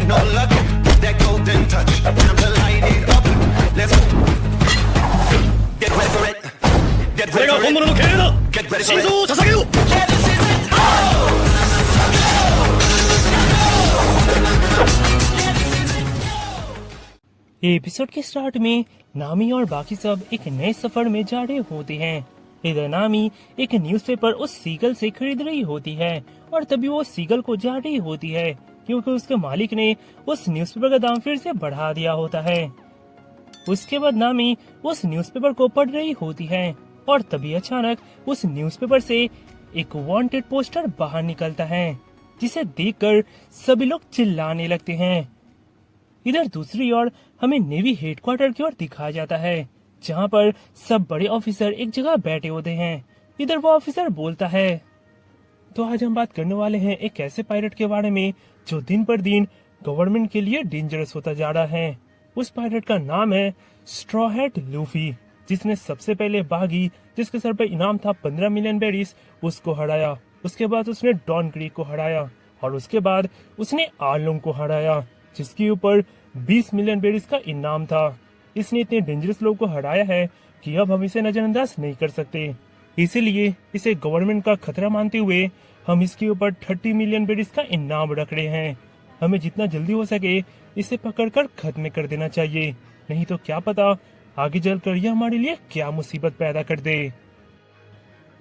No luck, that golden touch. Time to light it up. Let's go. Get ready for it. Get これ ready が for 本 it. 物の経営だ Get ready for 心 it. 臓を捧げよう Yeah, this is it. Oh! Episode के start में नामी और बाकी सब एक नए सफर में जा रहे होते हैं। इधर नामी एक न्यूज़पेपर उस सीगल से खरीद रही होती है और तभी वो सीगल को जा रही होती है क्योंकि उसके मालिक ने उस न्यूज़पेपर का दाम फिर से बढ़ा दिया होता है। उसके बाद नामी उस न्यूज़पेपर को पढ़ रही होती है और तभी अचानक उस न्यूज़पेपर से एक वांटेड पोस्टर बाहर निकलता है जिसे देखकर सभी लोग चिल्लाने लगते हैं। इधर दूसरी ओर हमें नेवी हेडक्वार्टर की ओर दिखाया जाता है जहां पर सब बड़े ऑफिसर एक जगह बैठे होते हैं। इधर वो ऑफिसर बोलता है, तो आज हम बात करने वाले हैं एक ऐसे पायलट के बारे में जो दिन पर दिन गवर्नमेंट के लिए डेंजरस होता जा रहा है। उस पायलट का नाम है स्ट्रॉ हैट लूफी, जिसने सबसे पहले बागी जिसके सर पर इनाम था 15 मिलियन बेरीज उसको हराया। उसके बाद उसने डॉन क्रीक को हराया और उसके बाद उसने आर्लोंग को हराया जिसके ऊपर 20 मिलियन बेरीज का इनाम था। इसने इतने डेंजरस लोगों को हराया है कि अब हम इसे नजरअंदाज नहीं कर सकते। इसीलिए इसे गवर्नमेंट का खतरा मानते हुए हम इसके ऊपर 30 मिलियन बेरीज का इनाम रख रहे हैं। हमें जितना जल्दी हो सके इसे पकड़कर खत्म कर देना चाहिए, नहीं तो क्या पता आगे चलकर यह हमारे लिए क्या मुसीबत पैदा कर दे।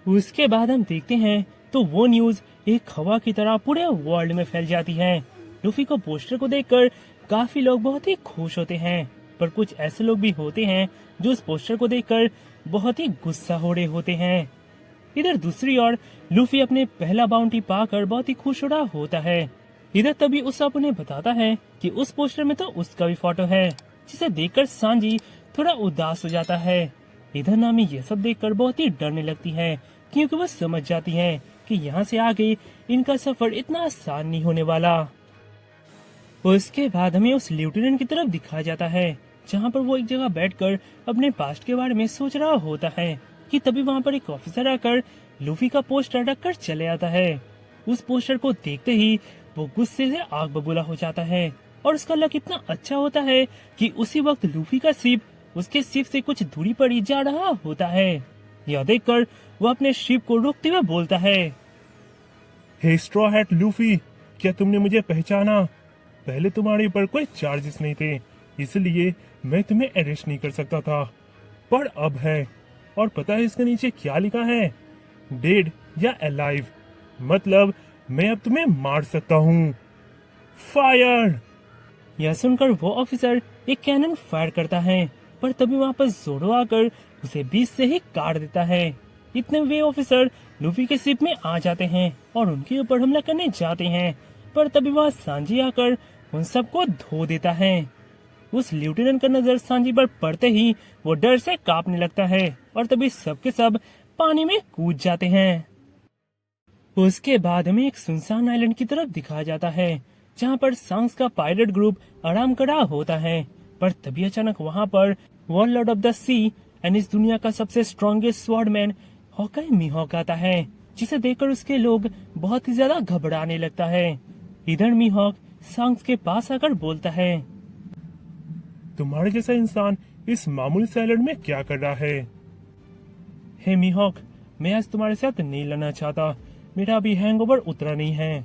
उसके बाद हम देखते हैं तो वो न्यूज एक हवा की तरह पूरे वर्ल्ड में फैल जाती है। लूफी को पोस्टर को देखकर काफी लोग बहुत ही खुश होते हैं, पर कुछ ऐसे लोग भी होते हैं जो उस पोस्टर को देखकर बहुत ही गुस्सा हो रहे होते हैं। इधर दूसरी ओर लूफी अपने पहला बाउंटी पाकर बहुत ही खुश हो रहा होता है। इधर तभी उस सब उन्हें बताता है कि उस पोस्टर में तो उसका भी फोटो है, जिसे देखकर सांजी थोड़ा उदास हो जाता है। इधर नामी ये सब देखकर बहुत ही डरने लगती है क्योंकि वह समझ जाती है कि यहाँ से आगे इनका सफर इतना आसान नहीं होने वाला। उसके बाद हमें उस लेफ्टिनेंट की तरफ दिखाया जाता है जहाँ पर वो एक जगह बैठकर अपने पास्ट के बारे में सोच रहा होता है कि तभी वहाँ पर एक ऑफिसर आकर लूफी का पोस्टर रखकर चले आता है। उस पोस्टर को देखते ही वो गुस्से से आग बबूला हो जाता है और उसका लक इतना अच्छा होता है कि उसी वक्त लूफी का शिप उसके शिप से कुछ दूरी पर ही जा रहा होता है। यह देखकर वो अपने शिप को रोकते हुए बोलता है, हे स्ट्रॉ हैट लूफी, क्या तुमने मुझे पहचाना? पहले तुम्हारे ऊपर कोई चार्जेस नहीं थे, इसलिए मैं तुम्हें अरेस्ट नहीं कर सकता था, पर अब है। और पता है इसके नीचे क्या लिखा है? डेड या अलाइव, मतलब मैं अब तुम्हें मार सकता हूँ। फायर! यह सुनकर वो ऑफिसर एक कैनन फायर करता है, पर तभी वहाँ पर जोरो आकर उसे बीच से ही काट देता है। इतने वे ऑफिसर लूफी के शिप में आ जाते हैं और उनके ऊपर हमला करने जाते हैं, पर तभी वहाँ सांजी आकर उन सबको धो देता है। उस लेफ्टिनेंट का नजर सांजी पर पड़ते ही वो डर से कांपने लगता है और तभी सबके सब पानी में कूद जाते हैं। उसके बाद हमें एक सुनसान आइलैंड की तरफ दिखाया जाता है जहाँ पर सांग्स का पायलट ग्रुप आराम कर रहा होता है, पर तभी अचानक वहाँ पर world lord of the sea and इस दुनिया का सबसे स्ट्रॉन्गेस्ट स्वॉर्डमैन हॉकाई मीहॉक आता है, जिसे देखकर उसके लोग बहुत ही ज्यादा घबराने लगता है। इधर मीहॉक सांग्स के पास आकर बोलता है, तुम्हारे जैसा इंसान इस मामूली से आइलैंड में क्या कर रहा है? हे मीहॉक, मैं आज तुम्हारे साथ नहीं लड़ना चाहता, मेरा अभी हैंगओवर उतरा नहीं है।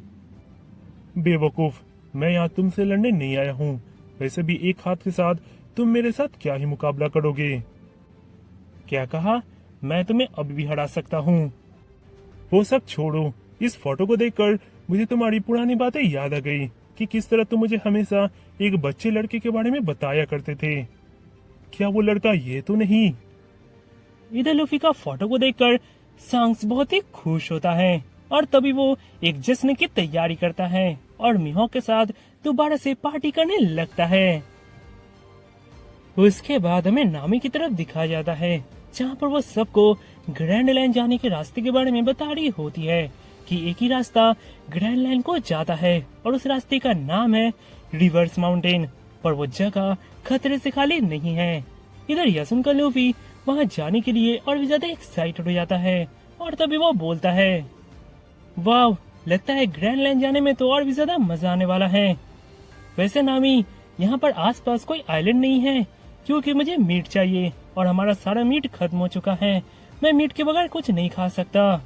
बेवकूफ, मैं यहाँ तुमसे लड़ने नहीं आया हूँ। वैसे भी एक हाथ के साथ तुम मेरे साथ क्या ही मुकाबला करोगे? क्या कहा? मैं तुम्हें अभी भी हरा सकता हूँ। वो सब छोड़ो, इस फोटो को देखकर मुझे तुम्हारी पुरानी बातें याद आ गई कि किस तरह तुम मुझे हमेशा एक बच्चे लड़के के बारे में बताया करते थे। क्या वो लड़का ये तो नहीं? इधर लूफी का फोटो को देखकर सांग्स बहुत ही खुश होता है और तभी वो एक जश्न की तैयारी करता है और मीहॉक के साथ दोबारा से पार्टी करने लगता है। उसके बाद हमें नामी की तरफ दिखाया जाता है जहाँ पर वो सबको ग्रैंड लाइन जाने के रास्ते के बारे में बता रही होती है कि एक ही रास्ता ग्रैंड लाइन को जाता है और उस रास्ते का नाम है रिवर्स माउंटेन, पर वो जगह खतरे से खाली नहीं है। इधर यह सुनकर लूफी वहाँ जाने के लिए और भी ज्यादा एक्साइटेड हो जाता है और तभी वो बोलता है, वाह, लगता है ग्रैंड लाइन जाने में तो और भी ज्यादा मजा आने वाला है। वैसे नामी, यहाँ पर आसपास कोई आइलैंड नहीं है, क्योंकि मुझे मीट चाहिए और हमारा सारा मीट खत्म हो चुका है। मैं मीट के बगैर कुछ नहीं खा सकता।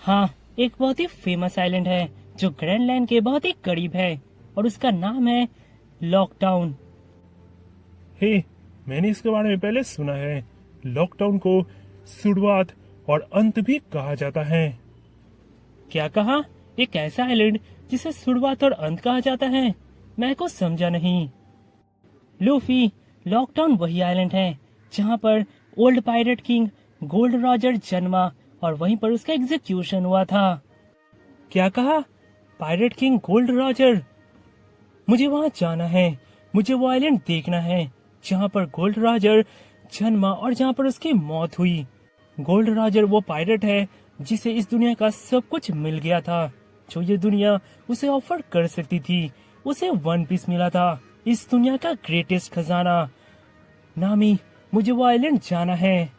हाँ, एक बहुत ही फेमस आइलैंड है जो ग्रैंड लाइन के बहुत ही करीब है और उसका नाम है लॉकडाउन। हे, मैंने इसके बारे में पहले सुना है। लॉकडाउन को शुरुआत और अंत भी कहा जाता है। क्या कहा? एक ऐसा आइलैंड जिसे शुरुआत और अंत कहा जाता है? मैं कुछ समझा नहीं। लूफी, लॉकडाउन वही आइलैंड है जहाँ पर old pirate king gold Roger जन्मा और वहीं पर उसका एग्जीक्यूशन हुआ था। क्या कहा? Pirate king gold Roger? मुझे वहाँ जाना है। मुझे वो आइलैंड देखना है जहाँ पर गोल्ड रॉजर जन्मा और जहाँ पर उसकी मौत हुई। गोल्ड रॉजर वो पायरेट है जिसे इस दुनिया का सब कुछ मिल गया था जो ये दुनिया उसे ऑफर कर सकती थी। उसे वन पीस मिला था, इस दुनिया का ग्रेटेस्ट खजाना। नामी, मुझे वो आइलैंड जाना है।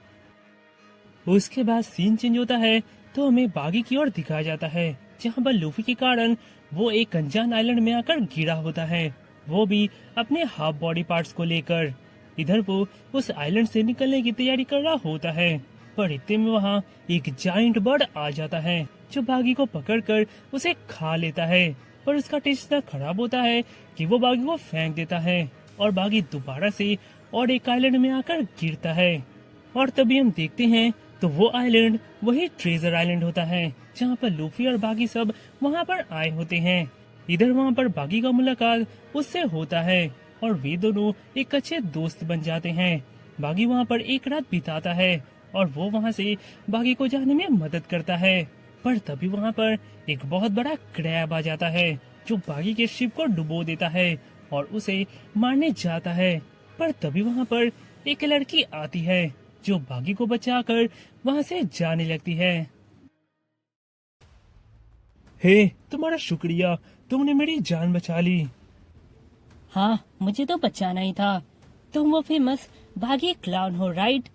उसके बाद सीन चेंज होता है तो हमें बागी की ओर दिखाया जाता है जहाँ पर लूफी के कारण वो एक अनजान आइलैंड में आकर गिरा होता है, वो भी अपने हाफ बॉडी पार्ट्स को लेकर। इधर वो उस आइलैंड से निकलने की तैयारी कर रहा होता है, पर इतने में वहाँ एक जाइंट बर्ड आ जाता है जो बागी को पकड़कर उसे खा लेता है। पर उसका टेस्ट इतना खराब होता है कि वो बागी को फेंक देता है और बागी दोबारा से और एक आइलैंड में आकर गिरता है। और तभी हम देखते हैं तो वो आइलैंड वही ट्रेजर आइलैंड होता है जहाँ पर लूफी और बागी सब वहाँ पर आए होते हैं। इधर वहाँ पर बागी का मुलाकात उससे होता है और वे दोनों एक अच्छे दोस्त बन जाते हैं। बागी वहाँ पर एक रात बिताता है और वो वहाँ से बागी को जाने में मदद करता है। पर तभी वहाँ पर एक बहुत बड़ा क्रैब आ जाता है जो बागी के शिप को डुबो देता है और उसे मारने जाता है। पर तभी वहाँ पर एक लड़की आती है जो बागी को बचाकर वहाँ से जाने लगती है। हे, तुम्हारा शुक्रिया, तुमने मेरी जान बचा ली। हाँ, मुझे तो बचाना ही था। तुम वो फेमस बागी क्लाउन हो, राइट?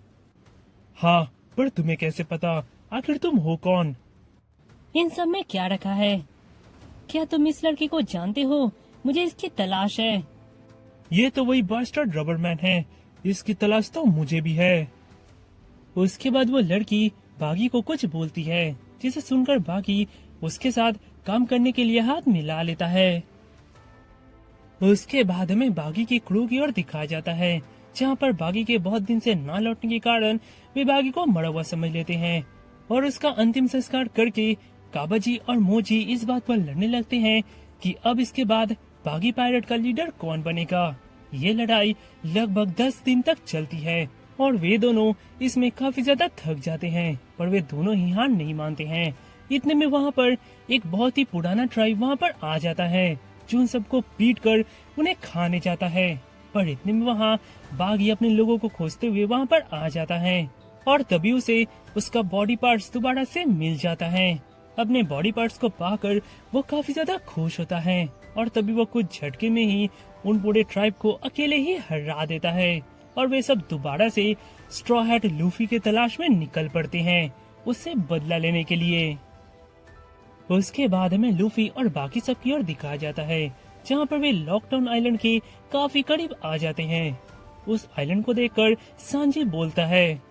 हाँ, पर तुम्हें कैसे पता? आखिर तुम हो कौन? इन सब में क्या रखा है? क्या तुम इस लड़की को जानते हो? मुझे इसकी तलाश है। ये तो वही बास्टर्ड रबरमैन है, इसकी तलाश तो मुझे भी है। उसके बाद वो लड़की बागी को कुछ बोलती है जिसे सुनकर बागी उसके साथ काम करने के लिए हाथ मिला लेता है। उसके बाद हमें बागी की क्रू की ओर दिखाया जाता है जहाँ पर बागी के बहुत दिन से ना लौटने के कारण वे बागी को मरा हुआ समझ लेते हैं और उसका अंतिम संस्कार करके काबाजी और मोजी इस बात पर लड़ने लगते हैं कि अब इसके बाद बागी पायरेट का लीडर कौन बनेगा। ये लड़ाई लगभग 10 दिन तक चलती है और वे दोनों इसमें काफी ज्यादा थक जाते हैं, पर वे दोनों ही हार नहीं मानते हैं। इतने में वहाँ पर एक बहुत ही पुराना ट्राइब वहाँ पर आ जाता है जो उन सबको पीट कर उन्हें खाने जाता है। पर इतने में वहाँ बागी अपने लोगों को खोजते हुए वहाँ पर आ जाता है और तभी उसे उसका बॉडी पार्ट्स दोबारा से मिल जाता है। अपने बॉडी पार्ट्स को पाकर वो काफी ज्यादा खुश होता है और तभी वो कुछ झटके में ही उन पूरे ट्राइब को अकेले ही हरा देता है और वे सब दोबारा से स्ट्रॉ हैट लूफी के तलाश में निकल पड़ते हैं उससे बदला लेने के लिए। उसके बाद हमें लूफी और बाकी सब की ओर दिखाया जाता है जहाँ पर वे लॉकडाउन आइलैंड के काफी करीब आ जाते हैं। उस आइलैंड को देखकर सांजी बोलता है,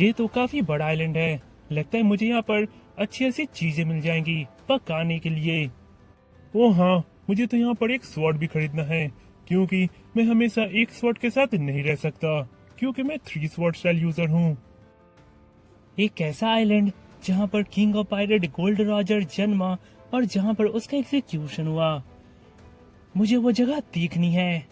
ये तो काफी बड़ा आइलैंड है, लगता है मुझे यहाँ पर अच्छी चीजें मिल जाएंगी पकाने के लिए। ओ हाँ, मुझे तो यहाँ पर एक स्वॉर्ड भी खरीदना है क्योंकि मैं हमेशा एक स्वॉर्ड के साथ नहीं रह सकता क्योंकि मैं 3 स्वॉर्ड स्टाइल यूजर हूँ। एक ऐसा आइलैंड जहाँ पर king of pirate gold Roger जन्मा और जहाँ पर उसका एग्जीक्यूशन हुआ। मुझे वो जगह देखनी है।